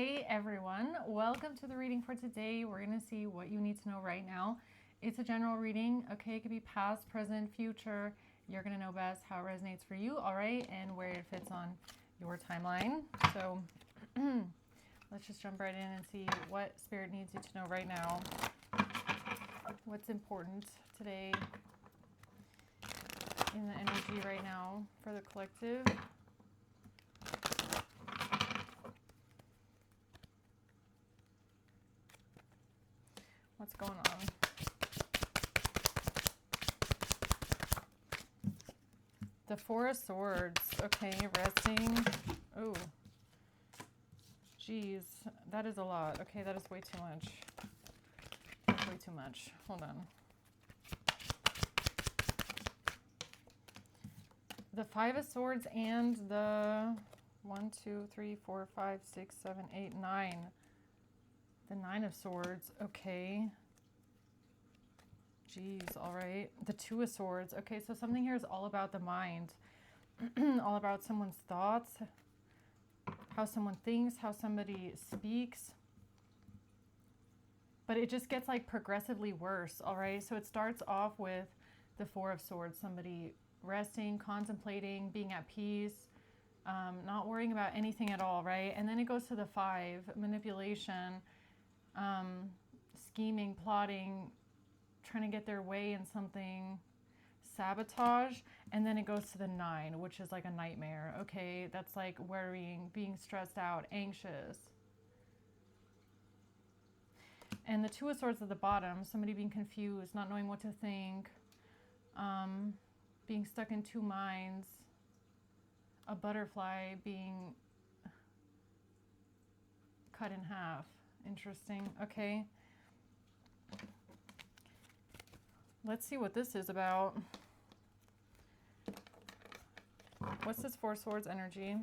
Hey everyone, welcome to the reading for today. We're going to see what you need to know right now. It's a general reading, okay? It could be past, present, future. You're going to know best how it resonates for you, all right? And where it fits on your timeline. So let's just jump right in and see what Spirit needs you to know right now. What's important today in the energy right now for the collective. What's going on? The Four of Swords. Okay, resting. Oh, geez, that is a lot. Okay, that is way too much. That's way too much. Hold on. The Five of Swords and the 1, 2, 3, 4, 5, 6, 7, 8, 9. The Nine of Swords, okay. Geez, all right. The Two of Swords. Okay, so something here is all about the mind. All about someone's thoughts, how someone thinks, how somebody speaks. But it just gets like progressively worse, all right? So it starts off with the Four of Swords, somebody resting, contemplating, being at peace, not worrying about anything at all, right? And then it goes to the Five, manipulation, scheming, plotting, trying to get their way in something, sabotage. And then it goes to the Nine, which is like a nightmare. Okay, that's like worrying, being stressed out, anxious. And the Two of Swords at the bottom, somebody being confused, not knowing what to think, being stuck in two minds, a butterfly being cut in half. Interesting. Okay. Let's see what this is about. What's this Four Swords energy?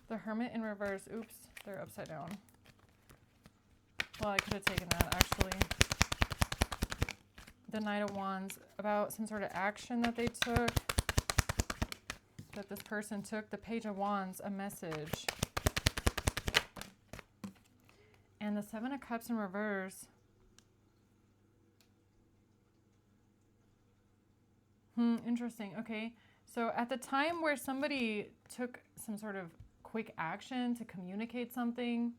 The Hermit in reverse. Oops, they're upside down. Well, I could have taken that, actually. The Knight of Wands, about some sort of action that they took, that this person took. The Page of Wands, a message. And the Seven of Cups in reverse. Interesting. Okay. So at the time where somebody took some sort of quick action to communicate something,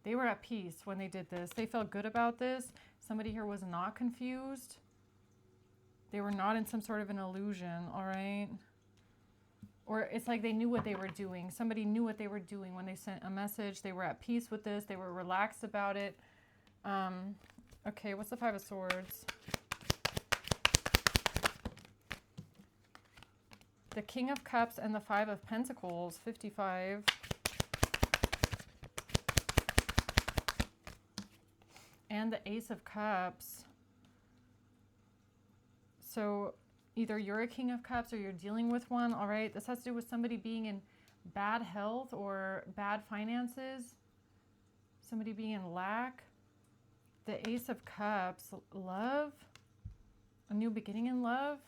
they were at peace when they did this. They felt good about this. Somebody here was not confused. They were not in some sort of an illusion, all right? Or it's like they knew what they were doing. Somebody knew what they were doing when they sent a message. They were at peace with this. They were relaxed about it. Okay, what's the Five of Swords? The King of Cups and the Five of Pentacles, 55. And the Ace of Cups. So either you're a King of Cups or you're dealing with one, all right? This has to do with somebody being in bad health or bad finances. Somebody being in lack. The Ace of Cups, love. A new beginning in love.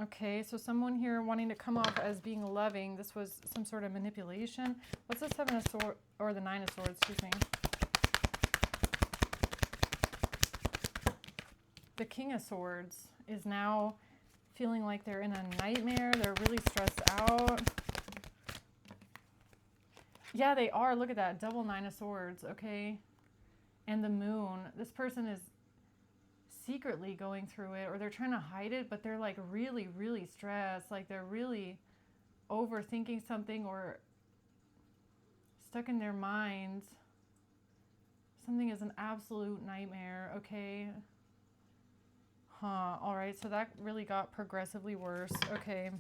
Okay, so someone here wanting to come off as being loving. This was some sort of manipulation. What's the Seven of Swords, or the Nine of Swords, excuse me. The King of Swords is now feeling like they're in a nightmare. They're really stressed out. Yeah, they are. Look at that. Double Nine of Swords, okay? And the Moon. This person is secretly going through it, or they're trying to hide it, but they're like really, really stressed. Like they're really overthinking something or stuck in their minds. Something is an absolute nightmare, okay? All right, so that really got progressively worse. Okay.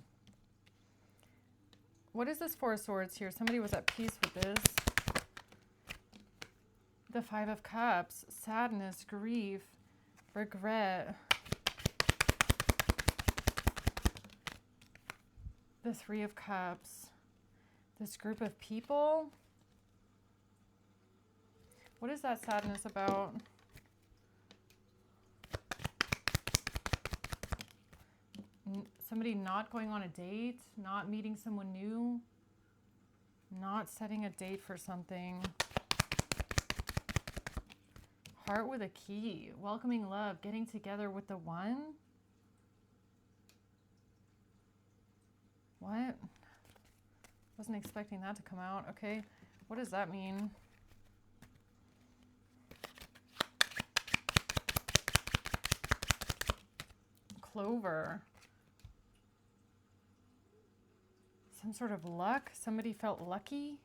What is this Four of Swords here? Somebody was at peace with this. The Five of Cups, sadness, grief, regret. The Three of Cups. This group of people. What is that sadness about? Somebody not going on a date, not meeting someone new, not setting a date for something. Heart with a key, welcoming love, getting together with the one. What? Wasn't expecting that to come out. Okay, what does that mean? Clover. Some sort of luck. Somebody felt lucky.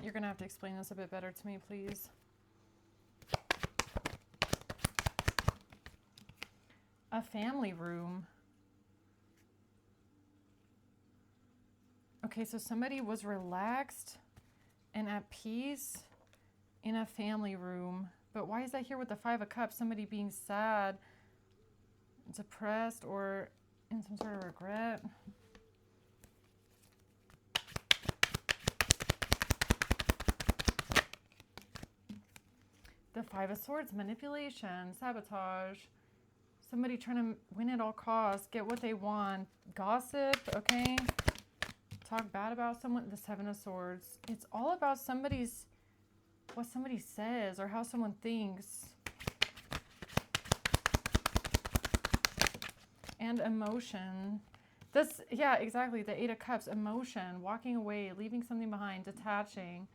You're going to have to explain this a bit better to me, please. A family room. Okay, so somebody was relaxed and at peace in a family room. But why is that here with the Five of Cups? Somebody being sad, depressed, or in some sort of regret. The Five of Swords, manipulation, sabotage. Somebody trying to win at all costs, get what they want. Gossip, okay? Talk bad about someone. The Seven of Swords. It's all about what somebody says or how someone thinks. And emotion. This, yeah, exactly. The Eight of Cups, emotion, walking away, leaving something behind, detaching,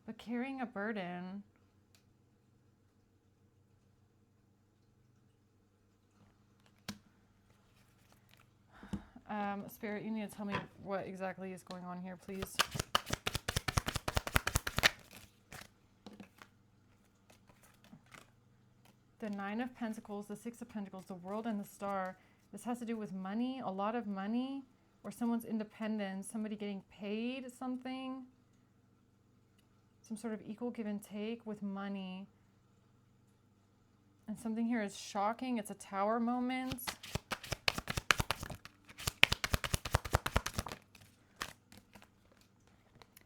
but carrying a burden. Spirit, you need to tell me what exactly is going on here, please. The Nine of Pentacles, the Six of Pentacles, the World, and the Star. This has to do with money, a lot of money, or someone's independence, somebody getting paid something. Some sort of equal give and take with money. And something here is shocking. It's a Tower moment.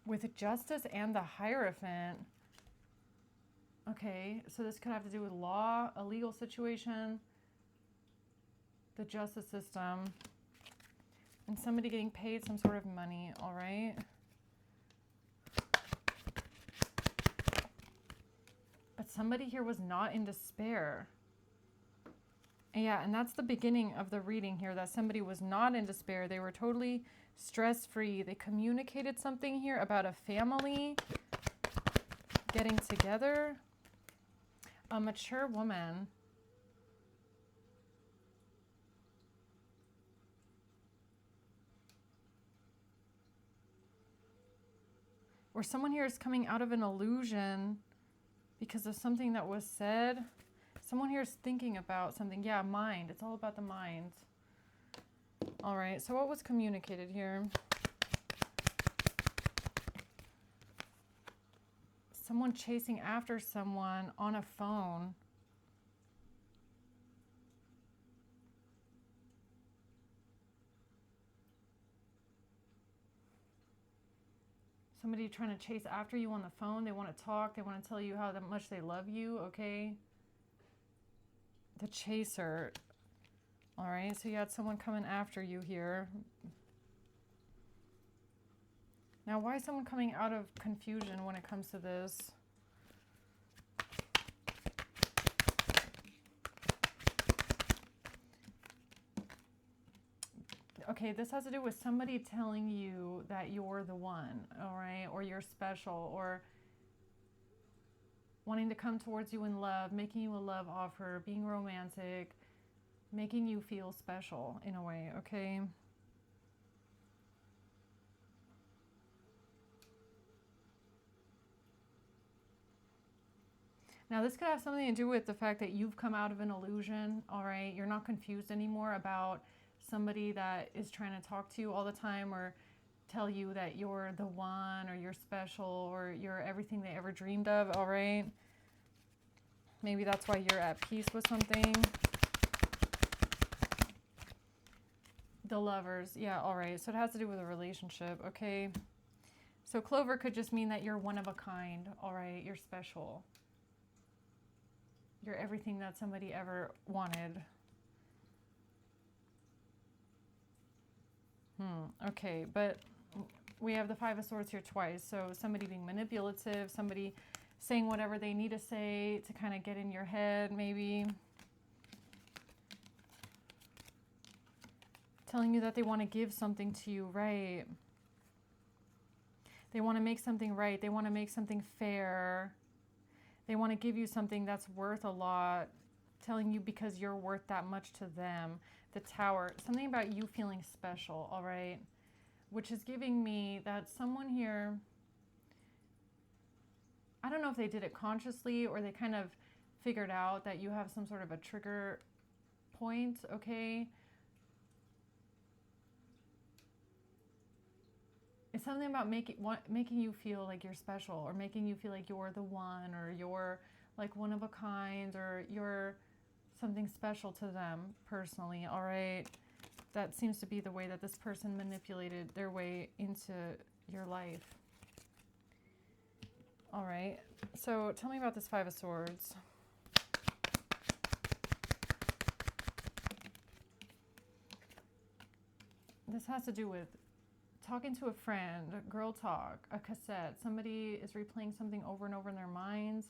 With Justice and the Hierophant. Okay, so this could have to do with law, a legal situation, the justice system, and somebody getting paid some sort of money, all right? But somebody here was not in despair. Yeah, and that's the beginning of the reading here, that somebody was not in despair. They were totally stress-free. They communicated something here about a family getting together. A mature woman. Or someone here is coming out of an illusion because of something that was said. Someone here is thinking about something. Yeah, mind. It's all about the mind. All right, so what was communicated here? Someone chasing after someone on a phone. Somebody trying to chase after you on the phone. They want to talk. They want to tell you how much they love you, okay? The chaser. All right, so you had someone coming after you here. Now, why is someone coming out of confusion when it comes to this? Okay, this has to do with somebody telling you that you're the one, all right? Or you're special, or wanting to come towards you in love, making you a love offer, being romantic, making you feel special in a way, okay? Now, this could have something to do with the fact that you've come out of an illusion, all right? You're not confused anymore about somebody that is trying to talk to you all the time or tell you that you're the one or you're special or you're everything they ever dreamed of, all right? Maybe that's why you're at peace with something. The Lovers, yeah, all right. So it has to do with a relationship, okay? So Clover could just mean that you're one of a kind, all right? You're special. You're everything that somebody ever wanted. Okay, but we have the Five of Swords here twice. So somebody being manipulative, somebody saying whatever they need to say to kind of get in your head, maybe. Telling you that they want to give something to you, right? They want to make something right. They want to make something fair. They want to give you something that's worth a lot. Telling you because you're worth that much to them. The Tower. Something about you feeling special, all right? Which is giving me that someone here, I don't know if they did it consciously or they kind of figured out that you have some sort of a trigger point, okay? It's something about making you feel like you're special, or making you feel like you're the one, or you're like one of a kind, or you're something special to them personally, all right? That seems to be the way that this person manipulated their way into your life. All right, so tell me about this Five of Swords. This has to do with talking to a friend, girl talk, a cassette. Somebody is replaying something over and over in their minds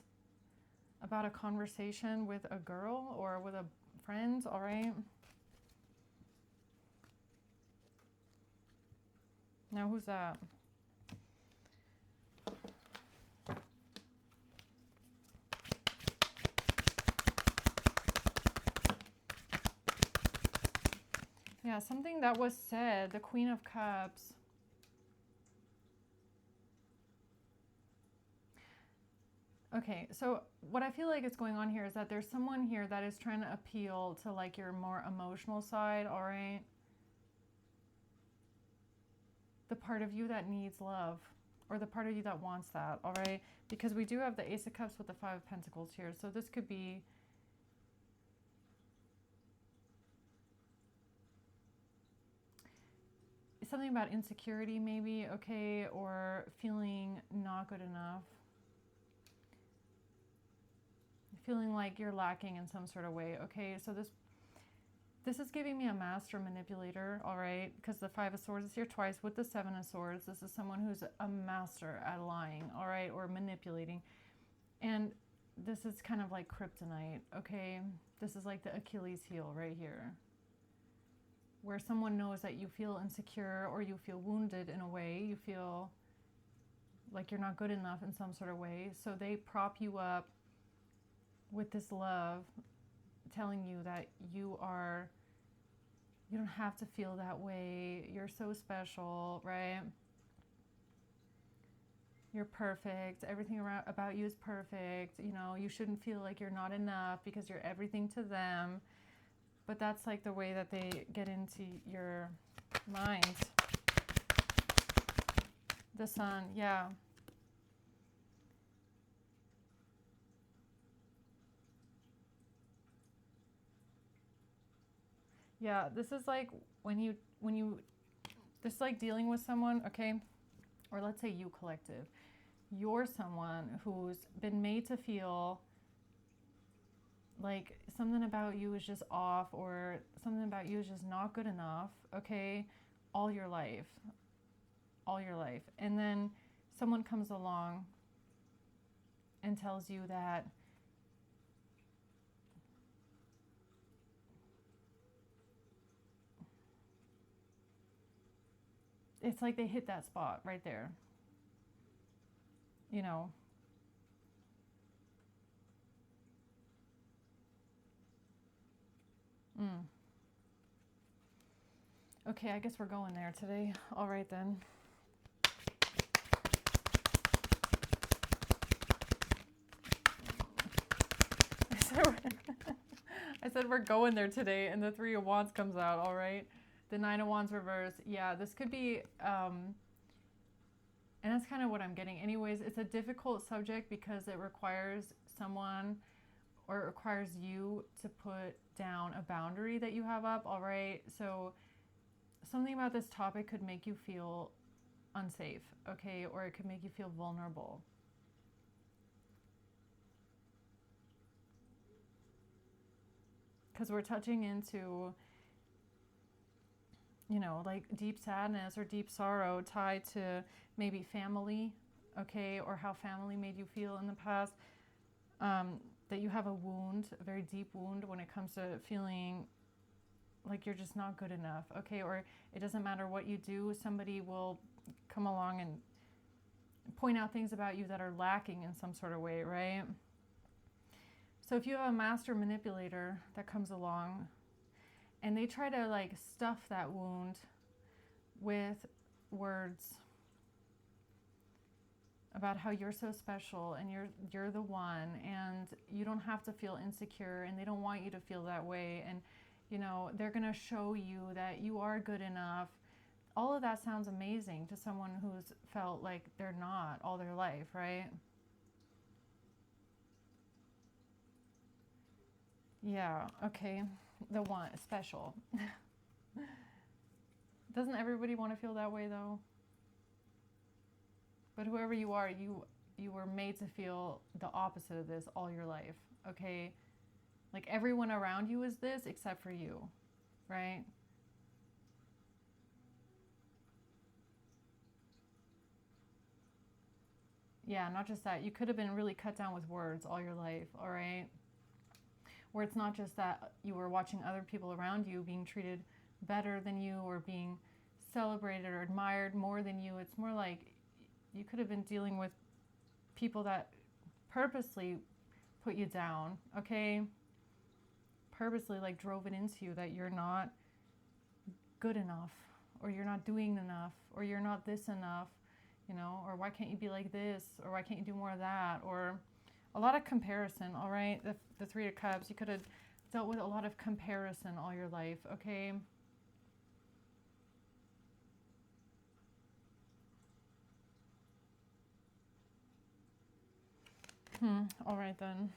about a conversation with a girl or with a friend, all right? Now who's that? Yeah, something that was said, the Queen of Cups. Okay, so what I feel like is going on here is that there's someone here that is trying to appeal to like your more emotional side, all right? The part of you that needs love, or the part of you that wants that, all right? Because we do have the Ace of Cups with the Five of Pentacles here, so this could be something about insecurity maybe, okay, or feeling not good enough. Feeling like you're lacking in some sort of way, okay? So this is giving me a master manipulator, all right? Because the Five of Swords is here twice with the Seven of Swords. This is someone who's a master at lying, all right, or manipulating. And this is kind of like kryptonite, okay? This is like the Achilles heel right here, where someone knows that you feel insecure or you feel wounded in a way. You feel like you're not good enough in some sort of way. So they prop you up with this love, telling you that you don't have to feel that way. You're so special, right? You're perfect. Everything about you is perfect. You know, you shouldn't feel like you're not enough because you're everything to them. But that's like the way that they get into your mind. The Sun, yeah. Yeah, this is like when you this is like dealing with someone, okay? Or let's say you collective. You're someone who's been made to feel like something about you is just off, or something about you is just not good enough, okay? All your life. All your life. And then someone comes along and tells you that it's like they hit that spot right there. You know. Okay, I guess we're going there today. All right then. I said we're going there today, and the Three of Wands comes out, all right? The Nine of Wands reverse. Yeah, this could be, and that's kind of what I'm getting. Anyways, it's a difficult subject because it requires someone, or it requires you to put down a boundary that you have up, all right? So something about this topic could make you feel unsafe, okay? Or it could make you feel vulnerable. because we're touching into, you know, like deep sadness or deep sorrow tied to maybe family, okay, or how family made you feel in the past. That you have a wound, a very deep wound when it comes to feeling like you're just not good enough, okay, or it doesn't matter what you do, somebody will come along and point out things about you that are lacking in some sort of way, right? So if you have a master manipulator that comes along and they try to like stuff that wound with words about how you're so special and you're the one and you don't have to feel insecure, and they don't want you to feel that way, and you know, they're going to show you that you are good enough. All of that sounds amazing to someone who's felt like they're not all their life, right? Yeah, okay. The one, special. Doesn't everybody want to feel that way though? But whoever you are, you were made to feel the opposite of this all your life, okay? Like everyone around you is this except for you, right? Yeah, not just that. You could have been really cut down with words all your life, all right? Where it's not just that you were watching other people around you being treated better than you or being celebrated or admired more than you. It's more like you could have been dealing with people that purposely put you down, okay? Purposely like drove it into you that you're not good enough, or you're not doing enough, or you're not this enough, you know, or why can't you be like this, or why can't you do more of that, or a lot of comparison, all right? The Three of Cups, you could have dealt with a lot of comparison all your life, okay? All right then.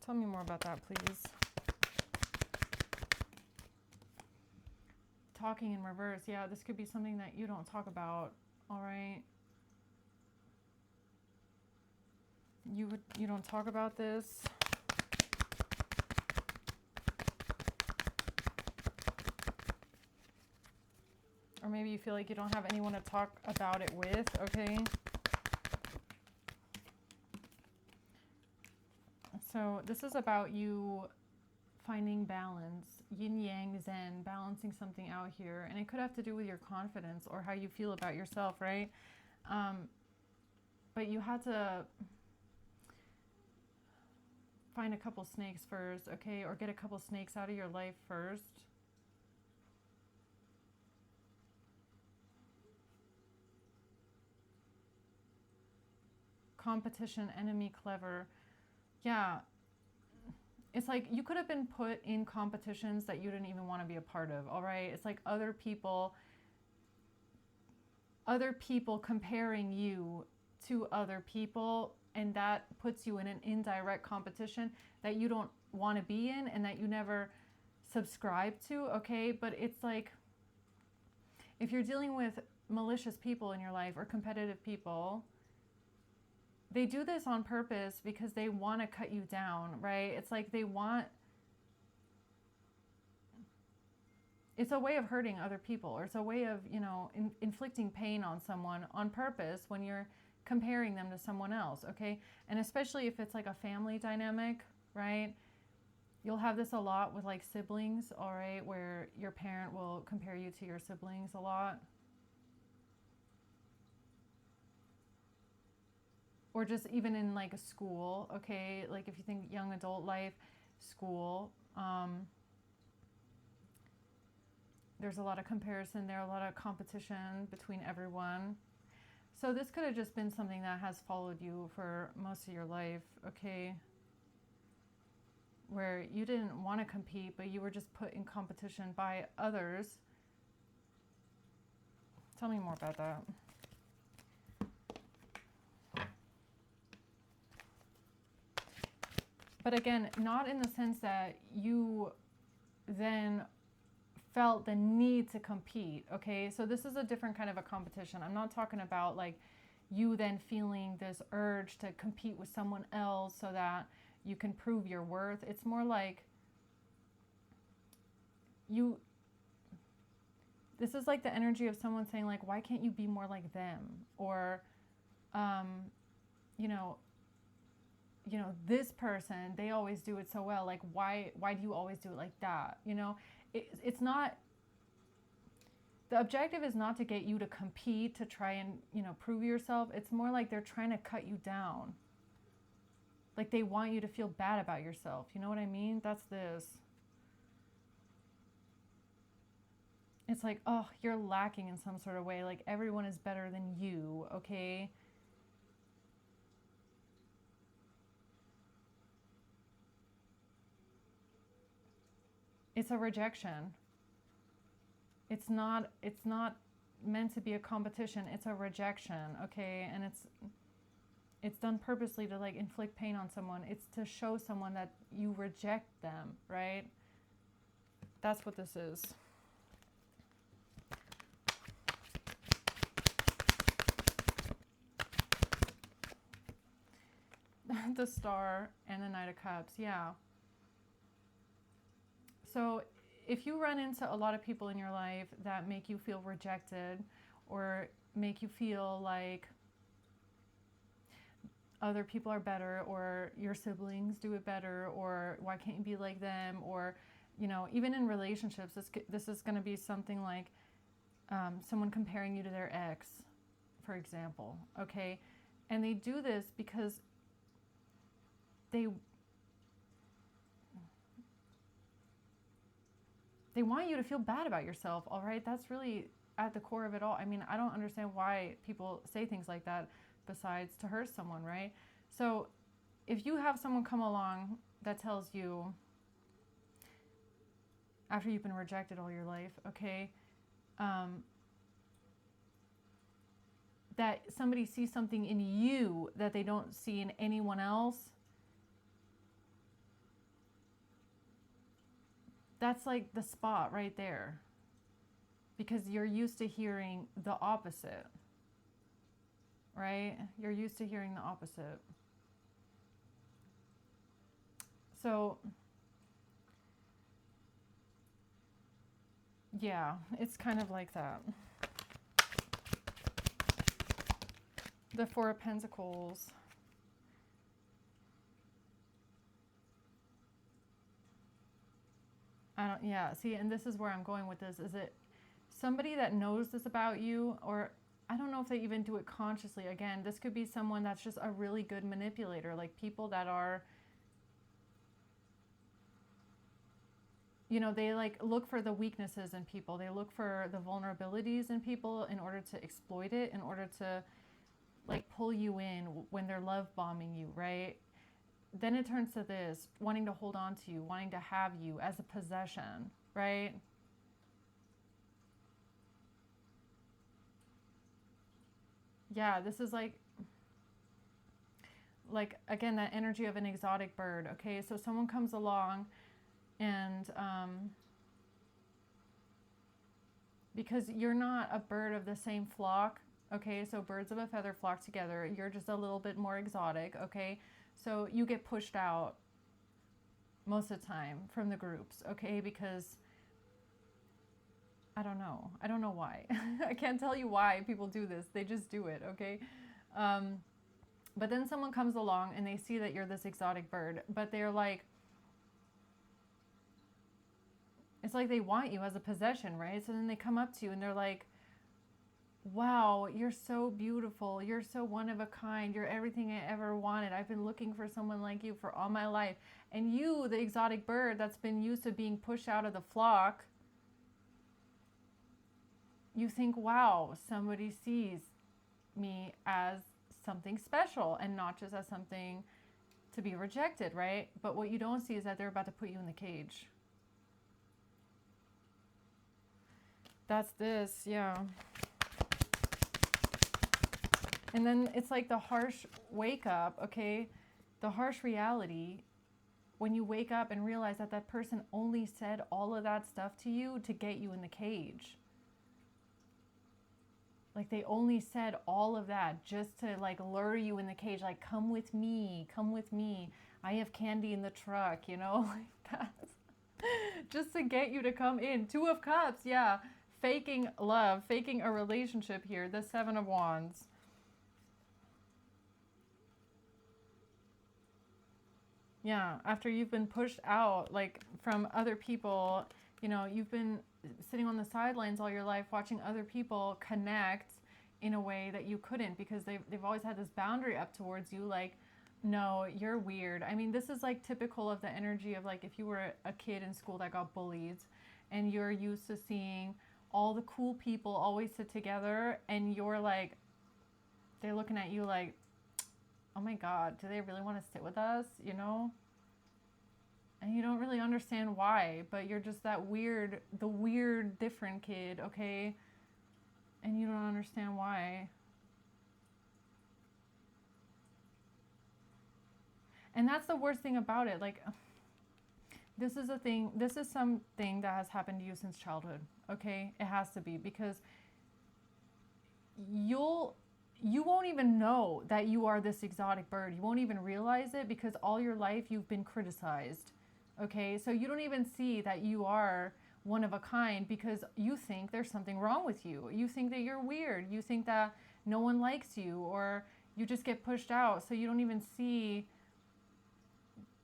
Tell me more about that, please. Talking in reverse. Yeah, this could be something that you don't talk about, all right? You don't talk about this. Or maybe you feel like you don't have anyone to talk about it with, okay? So this is about you finding balance, yin yang zen, balancing something out here. And it could have to do with your confidence or how you feel about yourself, right? But you had to find a couple snakes first, okay? Or get a couple snakes out of your life first. Competition, enemy, clever. Yeah. It's like you could have been put in competitions that you didn't even want to be a part of, all right? It's like other people comparing you to other people, and that puts you in an indirect competition that you don't want to be in and that you never subscribe to, okay? But it's like if you're dealing with malicious people in your life or competitive people, they do this on purpose because they want to cut you down, right? It's like it's a way of hurting other people, or it's a way of, you know, inflicting pain on someone on purpose when you're comparing them to someone else, okay? And especially if it's like a family dynamic, right? You'll have this a lot with like siblings, all right, where your parent will compare you to your siblings a lot. Or just even in like a school, okay? Like if you think young adult life, school, there's a lot of comparison there, a lot of competition between everyone. So this could have just been something that has followed you for most of your life, okay? Where you didn't want to compete, but you were just put in competition by others. Tell me more about that. But again, not in the sense that you then felt the need to compete, okay? So this is a different kind of a competition. I'm not talking about like you then feeling this urge to compete with someone else so that you can prove your worth. It's more like you, this is like the energy of someone saying like, why can't you be more like them? Or, you know, this person, they always do it so well. Like, why do you always do it like that? You know, it's not, the objective is not to get you to compete, to try and, prove yourself. It's more like they're trying to cut you down. Like they want you to feel bad about yourself. You know what I mean? That's this. It's like, oh, you're lacking in some sort of way. Like everyone is better than you, okay? It's a rejection. It's not meant to be a competition. It's a rejection, okay? And it's done purposely to like inflict pain on someone. It's to show someone that you reject them, right? That's what this is. The Star and the Knight of Cups, yeah. So if you run into a lot of people in your life that make you feel rejected or make you feel like other people are better, or your siblings do it better, or why can't you be like them, or, even in relationships, this is going to be something like someone comparing you to their ex, for example, okay? And they do this because they want you to feel bad about yourself, all right? That's really at the core of it all. I mean, I don't understand why people say things like that besides to hurt someone, right? So if you have someone come along that tells you, after you've been rejected all your life, okay, that somebody sees something in you that they don't see in anyone else, that's like the spot right there, because you're used to hearing the opposite, right? You're used to hearing the opposite. So, yeah, it's kind of like that. The Four of Pentacles. See, and this is where I'm going with this. Is it somebody that knows this about you, or I don't know if they even do it consciously. Again, this could be someone that's just a really good manipulator, like people that are, they like look for the weaknesses in people. They look for the vulnerabilities in people in order to exploit it, in order to like pull you in when they're love bombing you, right? Then it turns to this, wanting to hold on to you, wanting to have you as a possession, right? Yeah, this is like again, that energy of an exotic bird, okay? So someone comes along and because you're not a bird of the same flock, okay? So birds of a feather flock together. You're just a little bit more exotic, okay? So you get pushed out most of the time from the groups, okay? Because I don't know why. I can't tell you why people do this. They just do it, okay? But then someone comes along and they see that you're this exotic bird, but they're like, it's like they want you as a possession, right? So then they come up to you and they're like, wow, you're so beautiful. You're so one of a kind. You're everything I ever wanted. I've been looking for someone like you for all my life. And you, the exotic bird that's been used to being pushed out of the flock, you think, wow, somebody sees me as something special and not just as something to be rejected, right? But what you don't see is that they're about to put you in the cage. That's this, yeah. And then it's like the harsh wake up, okay? The harsh reality when you wake up and realize that that person only said all of that stuff to you to get you in the cage. Like they only said all of that just to like lure you in the cage, like come with me, come with me. I have candy in the truck, you know, like that. Just to get you to come in. Two of Cups, yeah. Faking love, faking a relationship here. The Seven of Wands. Yeah, after you've been pushed out, like from other people, you know, you've been sitting on the sidelines all your life watching other people connect in a way that you couldn't because they've always had this boundary up towards you, like, no, you're weird. I mean, this is like typical of the energy of like if you were a kid in school that got bullied and you're used to seeing all the cool people always sit together and you're like, they're looking at you like, oh my God, do they really want to sit with us? You know? And you don't really understand why, but you're just that weird, the weird, different kid, okay? And you don't understand why. And that's the worst thing about it. Like, this is a thing, this is something that has happened to you since childhood, okay? It has to be because you won't even know that you are this exotic bird. You won't even realize it because all your life you've been criticized. Okay, so you don't even see that you are one of a kind because you think there's something wrong with you. You think that you're weird. You think that no one likes you or you just get pushed out. So you don't even see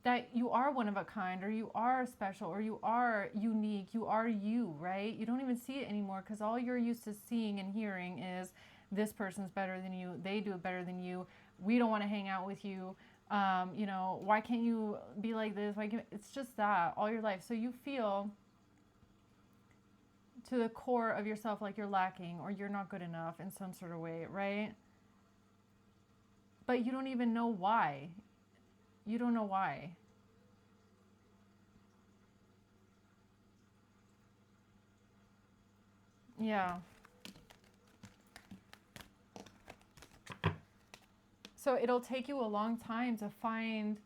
that you are one of a kind or you are special or you are unique. You are you, right? You don't even see it anymore because all you're used to seeing and hearing is this person's better than you. They do it better than you. We don't want to hang out with you. You know, why can't you be like this? Why can't, it's just that all your life. So you feel to the core of yourself like you're lacking or you're not good enough in some sort of way, right? But you don't even know why. You don't know why. Yeah. So it'll take you a long time to find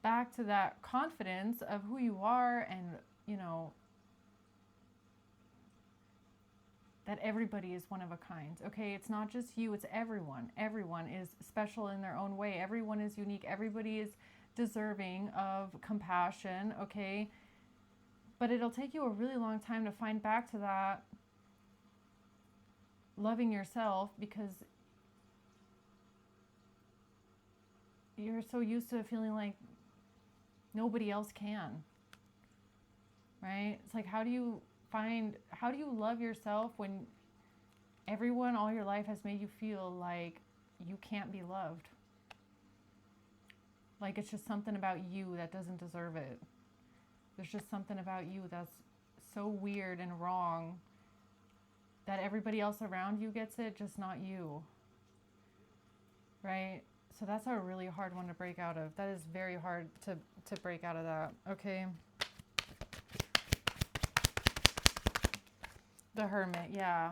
back to that confidence of who you are and, you know, that everybody is one of a kind. Okay, it's not just you, it's everyone. Everyone is special in their own way. Everyone is unique. Everybody is deserving of compassion, okay? But it'll take you a really long time to find back to that loving yourself because you're so used to feeling like nobody else can, right? It's like, how do you love yourself when everyone all your life has made you feel like you can't be loved? Like it's just something about you that doesn't deserve it. There's just something about you that's so weird and wrong that everybody else around you gets it, just not you, right? So that's a really hard one to break out of. That is very hard to break out of that, okay? The Hermit, yeah.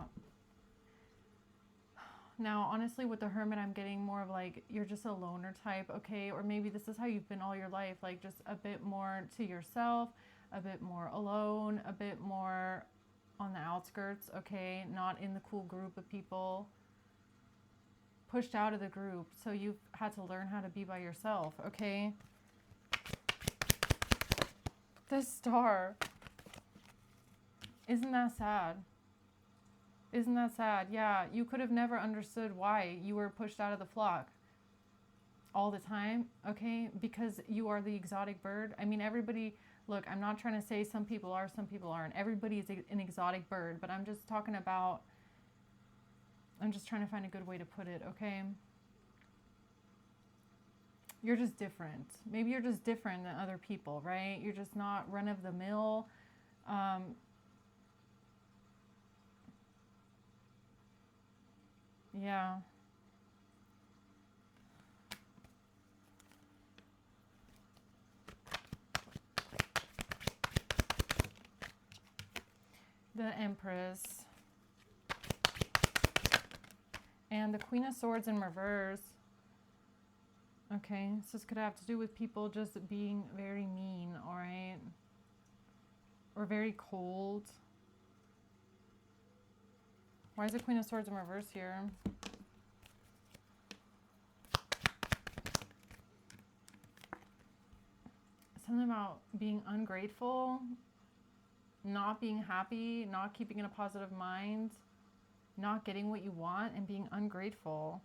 Now, honestly, with the Hermit, I'm getting more of like, you're just a loner type, okay? Or maybe this is how you've been all your life, like just a bit more to yourself, a bit more alone, a bit more on the outskirts, okay? Not in the cool group of people. Pushed out of the group, so you've had to learn how to be by yourself, okay? The Star. Isn't that sad? Isn't that sad? Yeah, you could have never understood why you were pushed out of the flock all the time, okay? Because you are the exotic bird. I mean, everybody, look, I'm not trying to say some people are, some people aren't. Everybody is an exotic bird, but I'm just talking about, I'm just trying to find a good way to put it, okay? You're just different. Maybe you're just different than other people, right? You're just not run of the mill. Yeah. The Empress. And the Queen of Swords in reverse. Okay, so this could have to do with people just being very mean, all right? Or very cold. Why is the Queen of Swords in reverse here? Something about being ungrateful, not being happy, not keeping in a positive mind, not getting what you want, and being ungrateful.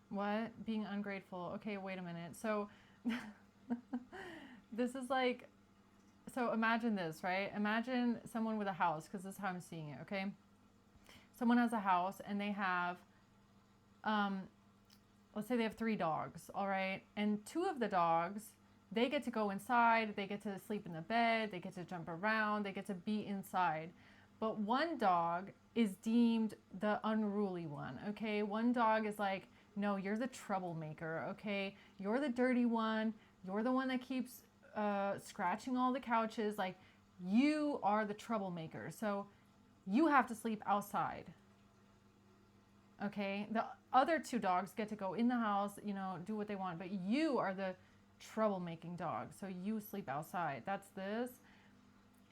What? Being ungrateful. Okay, wait a minute. So this is like, so imagine this, right? Imagine someone with a house, because this is how I'm seeing it, okay? Someone has a house and they have, let's say they have 3 dogs, all right? And 2 of the dogs, they get to go inside, they get to sleep in the bed, they get to jump around, they get to be inside. But one dog is deemed the unruly one, okay? One dog is like, no, you're the troublemaker, okay? You're the dirty one. You're the one that keeps scratching all the couches. Like, you are the troublemaker. So you have to sleep outside, okay? The other 2 dogs get to go in the house, you know, do what they want. But you are the troublemaking dog. So you sleep outside. That's this.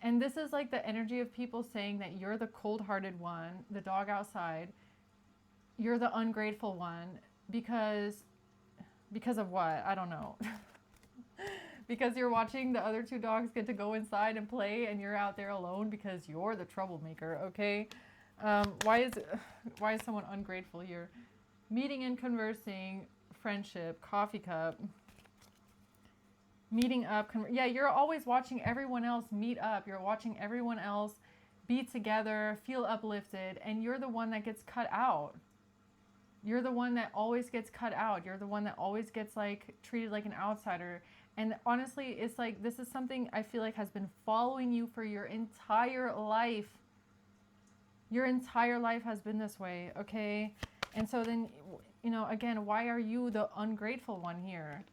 And this is like the energy of people saying that you're the cold-hearted one, the dog outside. You're the ungrateful one. Because of what? I don't know. Because you're watching the other 2 dogs get to go inside and play and you're out there alone because you're the troublemaker, okay? Why is someone ungrateful here? Meeting and conversing, friendship, coffee cup. Meeting up. Yeah, you're always watching everyone else meet up. You're watching everyone else be together, feel uplifted, and you're the one that gets cut out. You're the one that always gets cut out. You're the one that always gets like treated like an outsider. And honestly, it's like this is something I feel like has been following you for your entire life. Your entire life has been this way, okay? And so then, you know, again, why are you the ungrateful one here?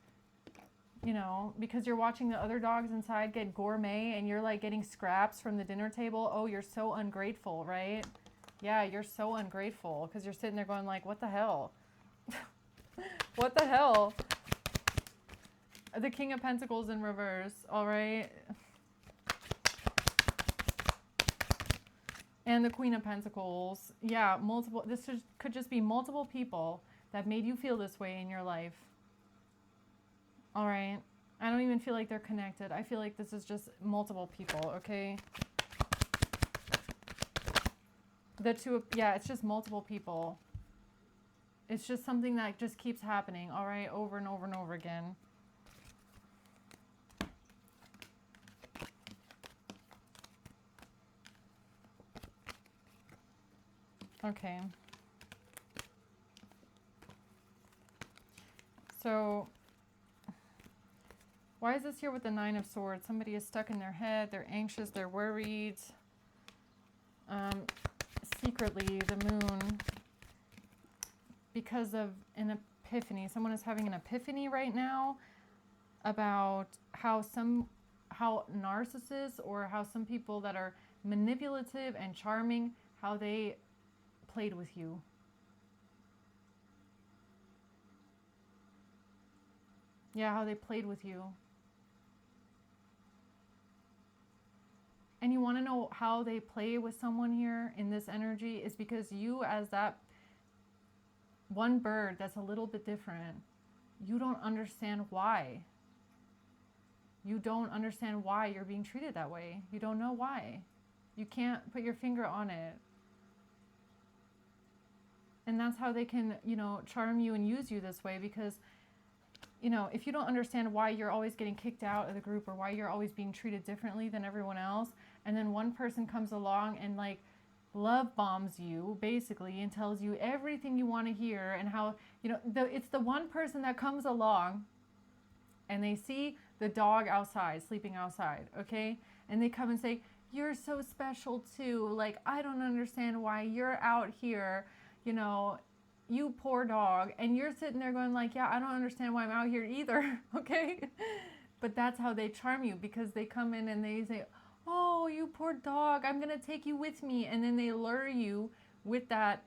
You know, because you're watching the other dogs inside get gourmet and you're like getting scraps from the dinner table. Oh, you're so ungrateful, right? Yeah, you're so ungrateful because you're sitting there going like, what the hell? What the hell? The King of Pentacles in reverse, all right? And the Queen of Pentacles. Yeah, multiple. This could just be multiple people that made you feel this way in your life. All right? I don't even feel like they're connected. I feel like this is just multiple people, okay? Yeah, it's just multiple people. It's just something that just keeps happening, all right, over and over and over again. Okay. So, why is this here with the 9 of Swords? Somebody is stuck in their head, they're anxious, they're worried. Secretly, the Moon, because of an epiphany. Someone is having an epiphany right now about how narcissists or how some people that are manipulative and charming, how they played with you. Yeah, how they played with you. And you want to know how they play with someone here in this energy is because you, as that one bird that's a little bit different, you don't understand why. You don't understand why you're being treated that way. You don't know why. You can't put your finger on it. And that's how they can, you know, charm you and use you this way because, you know, if you don't understand why you're always getting kicked out of the group or why you're always being treated differently than everyone else, and then one person comes along and like love bombs you basically and tells you everything you want to hear and how, you know, it's the one person that comes along and they see the dog outside, sleeping outside, okay? And they come and say, you're so special too. Like, I don't understand why you're out here, you know, you poor dog. And you're sitting there going like, yeah, I don't understand why I'm out here either, okay? But that's how they charm you because they come in and they say, oh, you poor dog, I'm going to take you with me. And then they lure you with that,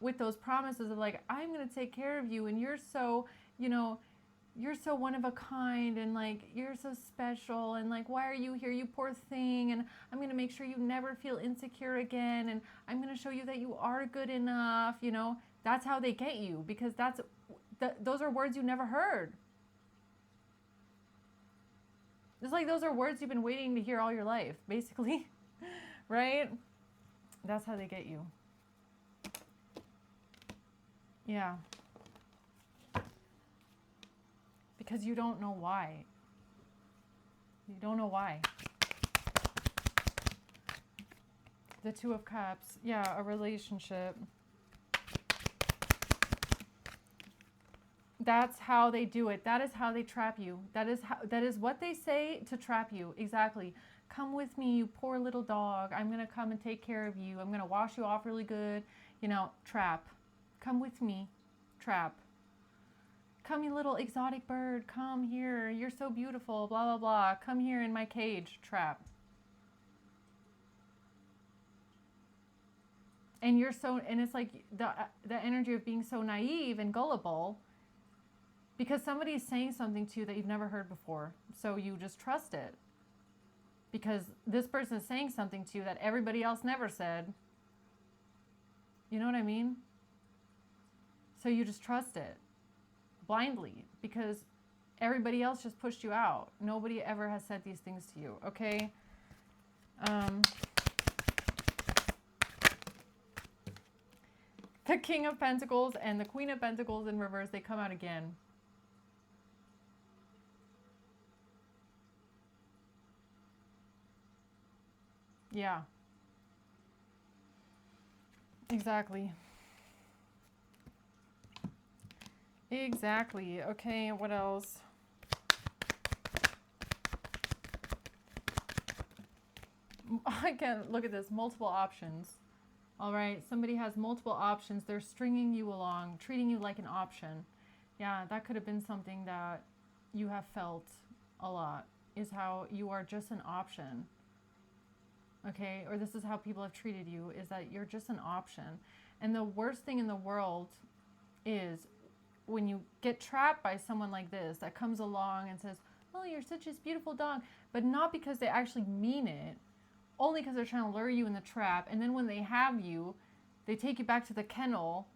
with those promises of like, I'm going to take care of you. And you're so, you know, you're so one of a kind, and like you're so special, and like why are you here, you poor thing, and I'm going to make sure you never feel insecure again, and I'm going to show you that you are good enough, you know. That's how they get you, because those are words you never heard. It's like those are words you've been waiting to hear all your life, basically. Right? That's how they get you. Yeah. Because you don't know why. You don't know why. The Two of Cups. Yeah, a relationship. That's how they do it. That is how they trap you. That is what they say to trap you. Exactly. Come with me, you poor little dog. I'm going to come and take care of you. I'm going to wash you off really good. You know, trap. Come with me. Trap. Come, you little exotic bird. Come here. You're so beautiful. Blah, blah, blah. Come here in my cage. Trap. And you're so, and it's like the energy of being so naive and gullible, because somebody's saying something to you that you've never heard before. So you just trust it. Because this person is saying something to you that everybody else never said. You know what I mean? So you just trust it blindly, because everybody else just pushed you out. Nobody ever has said these things to you, okay? The King of Pentacles and the Queen of Pentacles in reverse, they come out again. Yeah. Exactly. Exactly. Okay, what else? I can't look at this. Multiple options. All right, somebody has multiple options. They're stringing you along, treating you like an option. Yeah, that could have been something that you have felt a lot, is how you are just an option. Okay, or this is how people have treated you, is that you're just an option. And the worst thing in the world is when you get trapped by someone like this that comes along and says, oh, you're such a beautiful dog, but not because they actually mean it, only because they're trying to lure you in the trap. And then when they have you, they take you back to the kennel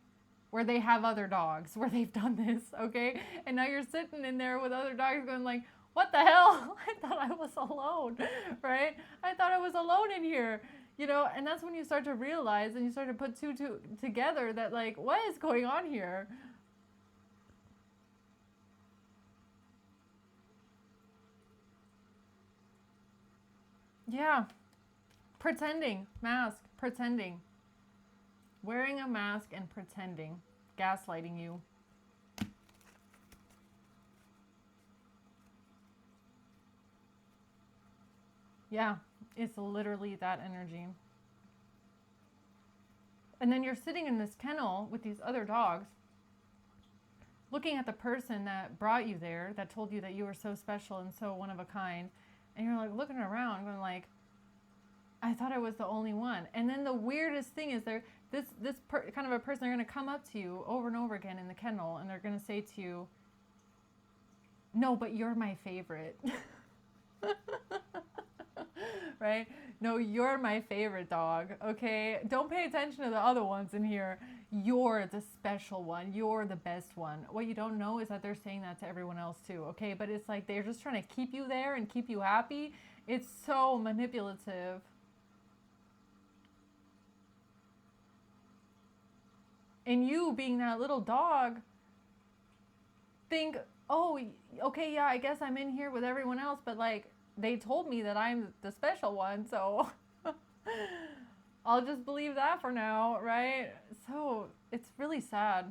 where they have other dogs, where they've done this, okay? And now you're sitting in there with other dogs going like, what the hell? I thought I was alone, right? I thought I was alone in here, you know? And that's when you start to realize, and you start to put two together, that like, what is going on here? Yeah. Pretending. Mask. Pretending. Wearing a mask and pretending. Gaslighting you. Yeah, it's literally that energy. And then you're sitting in this kennel with these other dogs, looking at the person that brought you there, that told you that you were so special and so one of a kind. And you're like looking around going like, I thought I was the only one. And then the weirdest thing is this kind of a person, they're going to come up to you over and over again in the kennel, and they're going to say to you, no, but you're my favorite. Right? No, you're my favorite dog, okay? Don't pay attention to the other ones in here. You're the special one. You're the best one. What you don't know is that they're saying that to everyone else too, okay? But it's like they're just trying to keep you there and keep you happy. It's so manipulative. And you, being that little dog, think, oh, okay, yeah, I guess I'm in here with everyone else, but like, they told me that I'm the special one, so I'll just believe that for now, right? So it's really sad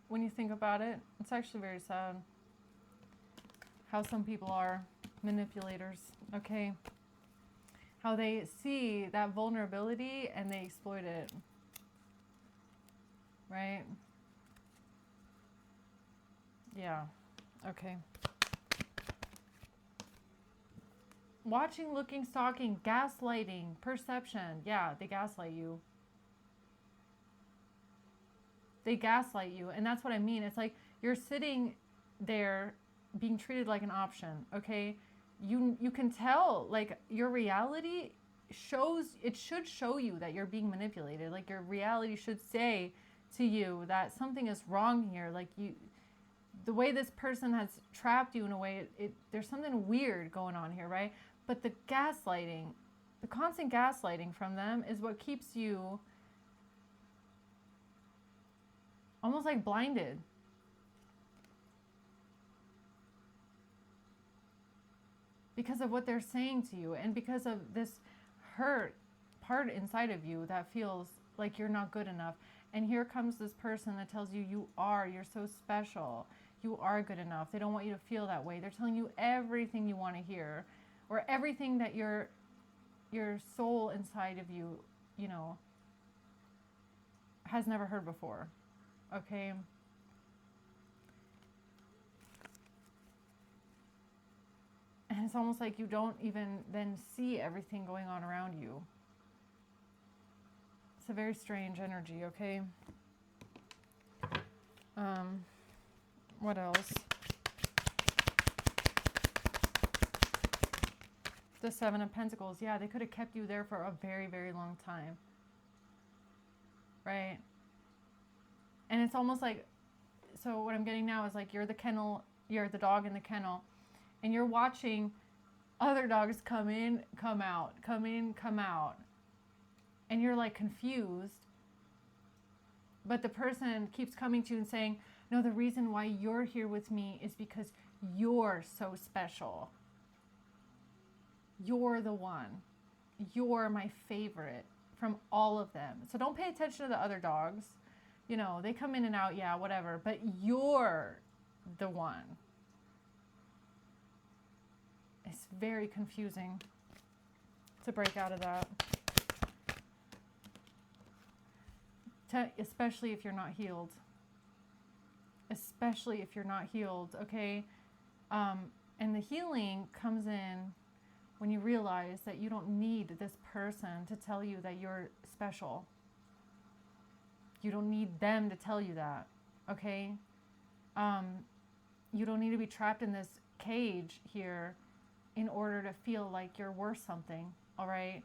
when you think about it. It's actually very sad how some people are manipulators, okay? How they see that vulnerability and they exploit it, right? Yeah, okay. Watching, looking, stalking, gaslighting, perception. Yeah, they gaslight you. They gaslight you. And that's what I mean. It's like you're sitting they're being treated like an option, okay? You can tell, like, your reality should show you that you're being manipulated. Like, your reality should say to you that something is wrong here. Like, the way this person has trapped you in a way, there's something weird going on here, right? But the gaslighting, the constant gaslighting from them is what keeps you almost like blinded. Because of what they're saying to you, and because of this hurt part inside of you that feels like you're not good enough. And here comes this person that tells you you're so special, you are good enough. They don't want you to feel that way. They're telling you everything you want to hear, or everything that your soul inside of you, has never heard before. Okay? And it's almost like you don't even then see everything going on around you. It's a very strange energy, okay? What else? The Seven of Pentacles. Yeah, they could have kept you there for a very, very long time. Right? And it's almost like, so what I'm getting now is like you're the dog in the kennel, and you're watching other dogs come in, come out, come in, come out. And you're like confused. But the person keeps coming to you and saying, no, the reason why you're here with me is because you're so special. You're the one. You're my favorite from all of them. So don't pay attention to the other dogs. They come in and out, yeah, whatever. But you're the one. It's very confusing to break out of that. Especially if you're not healed. Especially if you're not healed, okay? And the healing comes in when you realize that you don't need this person to tell you that you're special. You don't need them to tell you that, okay? You don't need to be trapped in this cage here in order to feel like you're worth something, all right?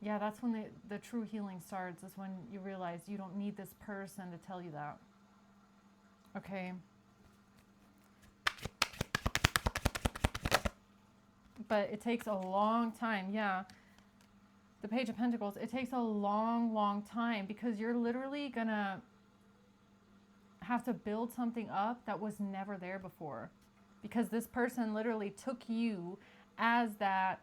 Yeah, that's when the true healing starts, is when you realize you don't need this person to tell you that. Okay. But it takes a long time, yeah. The Page of Pentacles, it takes a long, long time, because you're literally gonna have to build something up that was never there before. Because this person literally took you as that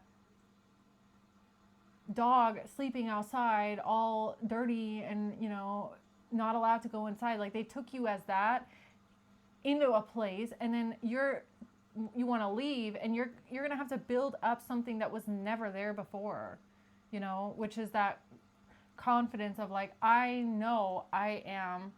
dog sleeping outside all dirty and not allowed to go inside. Like, they took you as that into a place, and then you want to leave, and you're gonna have to build up something that was never there before, which is that confidence of like, I know I am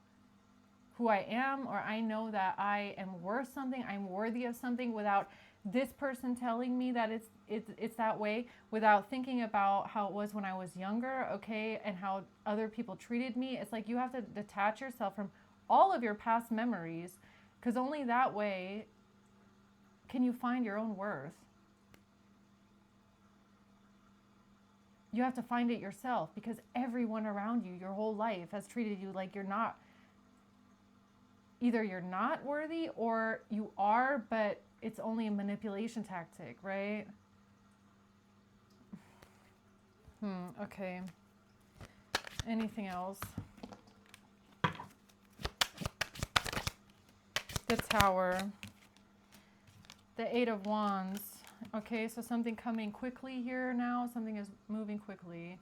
who I am, or I know that I am worth something, I'm worthy of something, without this person telling me that it's that way, without thinking about how it was when I was younger, okay, and how other people treated me. It's like you have to detach yourself from all of your past memories, because only that way can you find your own worth. You have to find it yourself, because everyone around you your whole life has treated you like either you're not worthy, or you are, but it's only a manipulation tactic, right? Okay. Anything else? The Tower. The Eight of Wands. Okay, so something coming quickly here now. Something is moving quickly.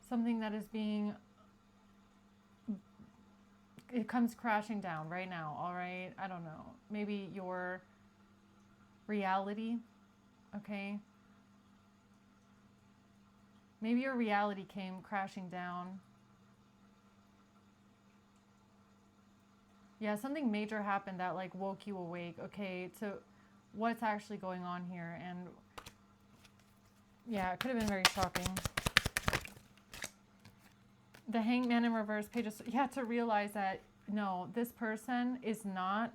Something that is it comes crashing down right now, all right? I don't know. Maybe your reality, okay? Maybe your reality came crashing down. Yeah, something major happened that like woke you awake, okay, to what's actually going on here. And yeah, it could have been very shocking. The Hanged Man in reverse, pages, you have to realize that no, this person is not,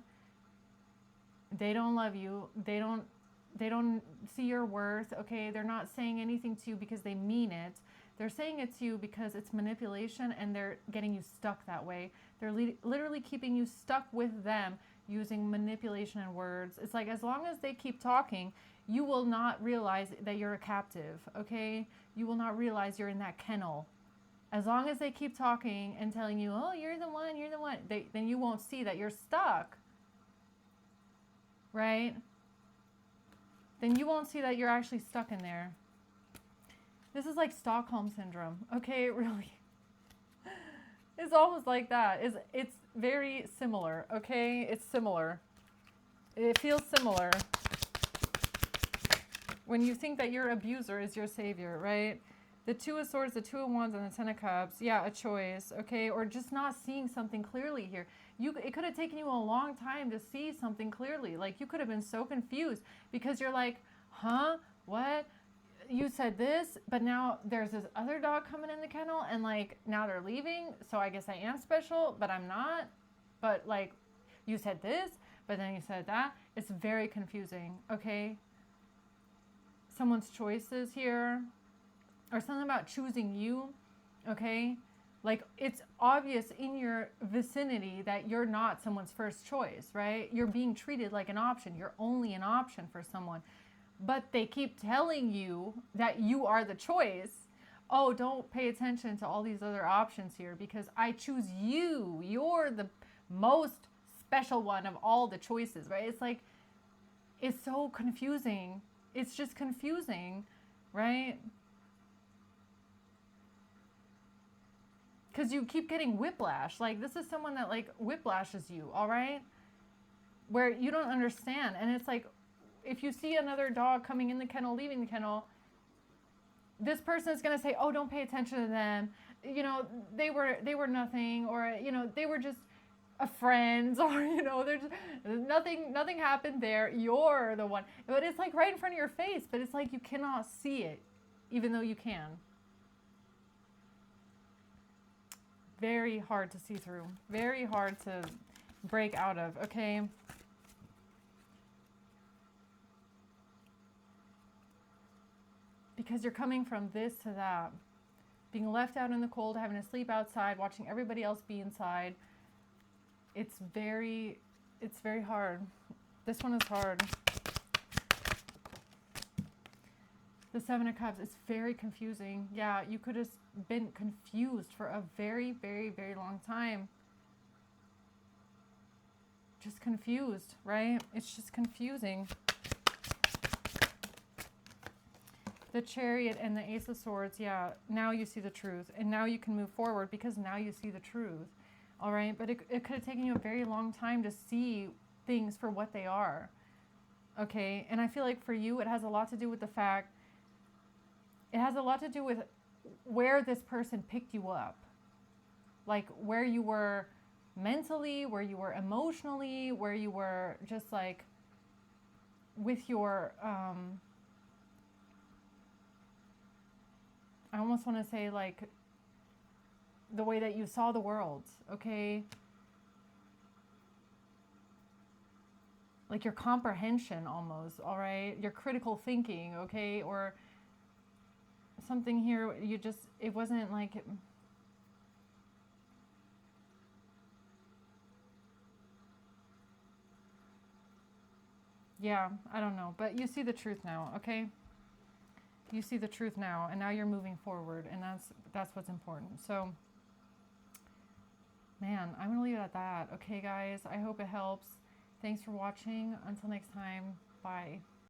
they don't love you. They don't see your worth, okay? They're not saying anything to you because they mean it. They're saying it to you because it's manipulation and they're getting you stuck that way. They're literally keeping you stuck with them using manipulation and words. It's like, as long as they keep talking, you will not realize that you're a captive, okay? You will not realize you're in that kennel. As long as they keep talking and telling you, oh, you're the one, then you won't see that you're stuck, right? Then you won't see that you're actually stuck in there. This is like Stockholm Syndrome, okay? It really, it's almost like that. It's very similar, okay? It's similar. It feels similar when you think that your abuser is your savior, right? The Two of Swords, the Two of Wands, and the Ten of Cups. Yeah, a choice, okay? Or just not seeing something clearly here. It could have taken you a long time to see something clearly. Like, you could have been so confused because you're like, huh? What? You said this, but now there's this other dog coming in the kennel, and like, now they're leaving, so I guess I am special, but I'm not. But like, you said this, but then you said that. It's very confusing, okay? Someone's choices here, or something about choosing you, okay? Like, it's obvious in your vicinity that you're not someone's first choice, right? You're being treated like an option. You're only an option for someone. But they keep telling you that you are the choice. Oh, don't pay attention to all these other options here because I choose you. You're the most special one of all the choices, right? It's like, it's so confusing. It's just confusing, right? Because you keep getting whiplash. Like, this is someone that like whiplashes you, all right? Where you don't understand. And it's like, if you see another dog coming in the kennel, leaving the kennel, this person is going to say, oh, don't pay attention to them. You know, they were nothing, or, you know, they were just a friend, or, you know, there's nothing happened there. You're the one. But it's like right in front of your face, but it's like you cannot see it, even though you can. Very hard to see through. Very hard to break out of, okay? Because you're coming from this to that. Being left out in the cold, having to sleep outside, watching everybody else be inside. It's very hard. This one is hard. The Seven of Cups is very confusing. Yeah, you could have been confused for a very, very, very long time. Just confused, right? It's just confusing. The Chariot and the Ace of Swords, yeah, now you see the truth. And now you can move forward because now you see the truth. All right? But it could have taken you a very long time to see things for what they are. Okay? And I feel like for you, it has a lot to do with the fact, it has a lot to do with where this person picked you up. Like, where you were mentally, where you were emotionally, where you were just like with your... I almost want to say like the way that you saw the world, okay? Like your comprehension almost, all right? Your critical thinking, okay? Or something here, you just, it wasn't like... Yeah, I don't know. But you see the truth now, okay? You see the truth now, and now you're moving forward, and that's what's important. So, man, I'm going to leave it at that. Okay, guys, I hope it helps. Thanks for watching. Until next time, bye.